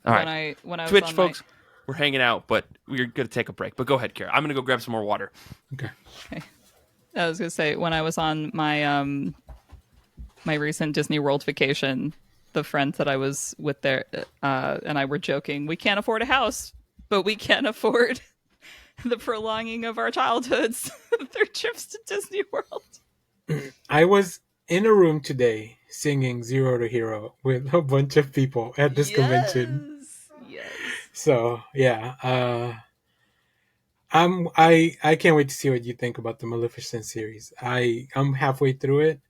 All right. when I was Twitch on my folks, we're hanging out, but we're going to take a break. But go ahead, Kara. I'm going to go grab some more water. Okay. okay, I was gonna say when I was on my recent Disney World vacation, the friends that I was with there and I were joking, we can't afford a house, but we can afford the prolonging of our childhoods through trips to Disney World. I was in a room today singing Zero to Hero with a bunch of people at this convention. Yes, yes. So yeah, I can't wait to see what you think about the Maleficent series. I'm halfway through it.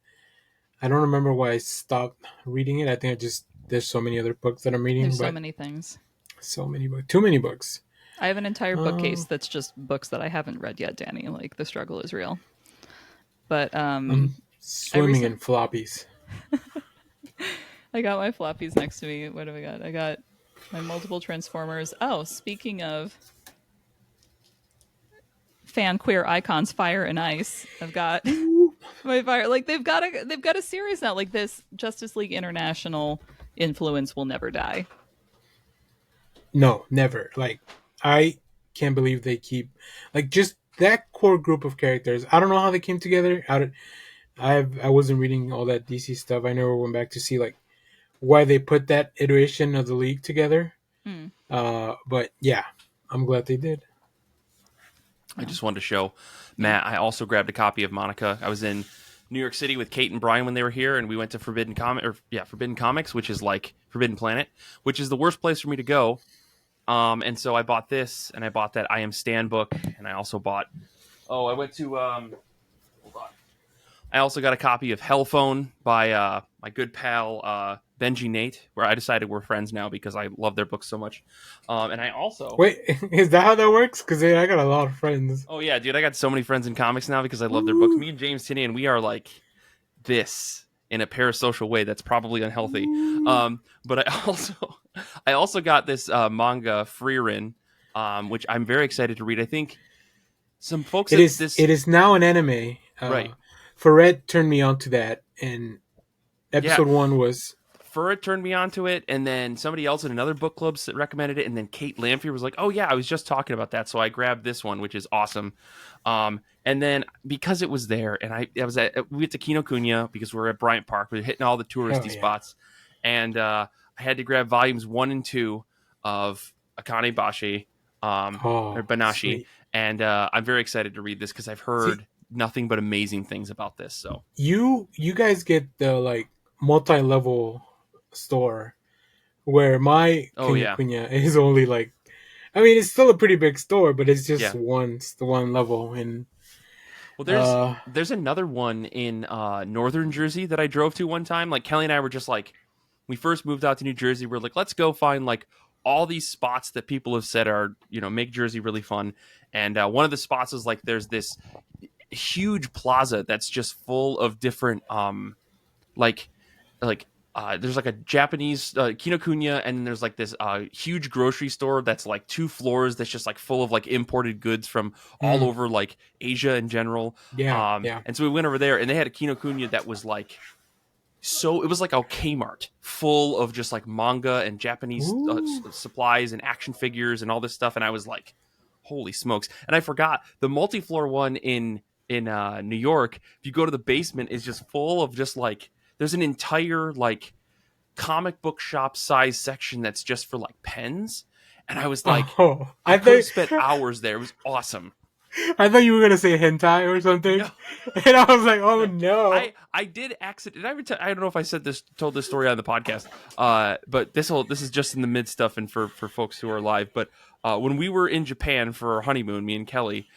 I don't remember why I stopped reading it. I think I just there's so many other books that I'm reading, There's so but many things. so many books, too many books. I have an entire bookcase Uh, that's just books that I haven't read yet, Danny. Like the struggle is real. But I'm I swimming in recent floppies. I got my floppies next to me. What do I got? I got my multiple Transformers. Oh, speaking of fan queer icons, Fire and Ice. I've got my fire. Like they've got a series now. Like this Justice League International influence will never die. No, never. Like I can't believe they keep like just that core group of characters. I don't know how they came together. I wasn't reading all that DC stuff. I never went back to see like why they put that iteration of the league together. Hmm. But yeah, I'm glad they did. I Yeah. just wanted to show Yeah. Matt. I also grabbed a copy of Monica. I was in New York City with Kate and Brian when they were here, and we went to Forbidden Comics, which is like Forbidden Planet, which is the worst place for me to go. And so I bought this, and I bought that I Am Stan book, and I also bought. Oh, I went to. Hold on. I also got a copy of Hellphone by my good pal Benji Nate, where I decided we're friends now because I love their books so much. And I also. Wait, is that how that works? Because I got a lot of friends. Oh yeah, dude! I got so many friends in comics now because I love their books. Ooh, Me and James Tinian, we are like this in a parasocial way that's probably unhealthy. ooh. But I also got this manga Freerin, which I'm very excited to read. I think some folks at this It is now an anime. right, Ferret turned me on to that, and yeah. episode one was Furret turned me onto it, and then somebody else in another book club recommended it, and then Kate Lamphere was like, "Oh yeah, I was just talking about that," so I grabbed this one, which is awesome. And then because it was there, and I was we went to Kinokuniya because we were at Bryant Park, we were hitting all the hell touristy yeah. spots, and I had to grab volumes 1 and 2 of Akane Bashi, or Oh, Banashi, sweet. and I'm very excited to read this because I've See, heard nothing but amazing things about this. So you guys get the like multi-level store where my oh Kenya yeah, Kunya is only like I mean it's still a pretty big store, but it's just yeah. one level and Well, uh there's another one in northern Jersey that I drove to one time. Like Kelly and I were just like, we first moved out to New Jersey. We're like, let's go find like all these spots that people have said are make Jersey really fun. And one of the spots is like there's this huge plaza that's just full of different like like there's like a Japanese Kinokuniya, and then there's like this huge grocery store that's like 2 floors that's just like full of like imported goods from all mm, over like Asia in general. yeah, yeah. And so we went over there, and they had a Kinokuniya that was like it was like a Kmart full of just like manga and Japanese Ooh. supplies and action figures and all this stuff, and I was like, holy smokes! And I forgot the multi-floor one in New York. If you go to the basement, is just full of just like there's an entire like comic book shop size section that's just for like pens, and I was like, Oh, I could have spent hours there. It was awesome. I thought you were gonna say hentai or something, No, and I was like, "Oh no. no!" I did accident. I don't know if I told this story on the podcast. But this is just in the mid stuff and for folks who are live. But when we were in Japan for our honeymoon, me and Kelly,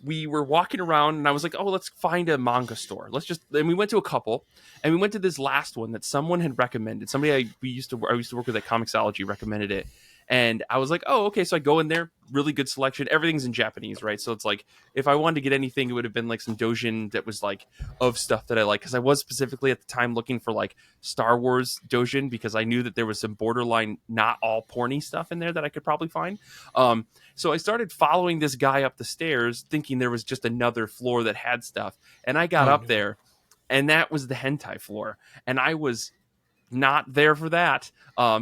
we were walking around, and I was like, oh, let's find a manga store. And we went to a couple, and we went to this last one that someone had recommended. Somebody I used to work with at Comixology recommended it. And I was like, oh, okay. So I go in there, really good selection. Everything's in Japanese, right? So it's like, if I wanted to get anything, it would have been like some dojin that was like of stuff that I like. Because I was specifically at the time looking for like Star Wars dojin because I knew that there was some borderline, not all porny stuff in there that I could probably find. So I started following this guy up the stairs, thinking there was just another floor that had stuff. And I got Oh up no! there, and that was the hentai floor. And I was not there for that.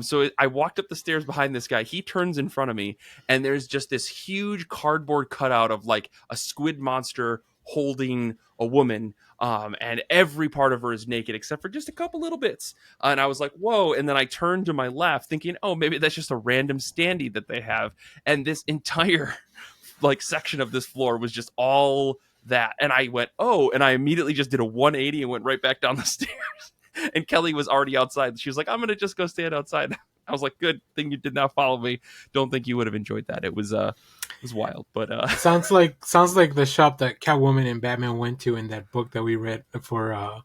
So I walked up the stairs behind this guy. He turns in front of me, and there's just this huge cardboard cutout of like a squid monster holding a woman. And every part of her is naked except for just a couple little bits. And I was like, whoa. And then I turned to my left thinking, oh, maybe that's just a random standee that they have. And this entire like section of this floor was just all that. And I went, oh, and I immediately just did a 180 and went right back down the stairs. And Kelly was already outside. She was like, I'm going to just go stand outside. I was like, good thing you did not follow me. Don't think you would have enjoyed that. It was wild, but sounds like the shop that Catwoman and Batman went to in that book that we read for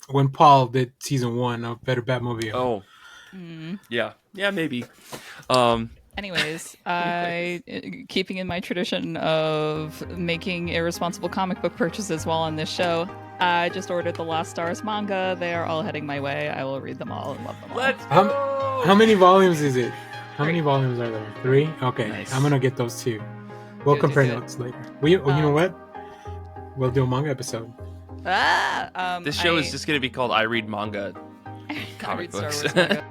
when Paul did season 1 of Better Batmobile. Oh, yeah, maybe. Anyways, I keeping in my tradition of making irresponsible comic book purchases while on this show, I just ordered the Lost Stars manga. They are all heading my way. I will read them all and love them all. Let's go! How many volumes is it? How 3. many volumes are there? 3? Okay, Nice. I'm gonna get those too. We'll Good, compare good. notes later. You know what? We'll do a manga episode. This show is just going to be called I Read Manga I comic read Star books. Wars manga.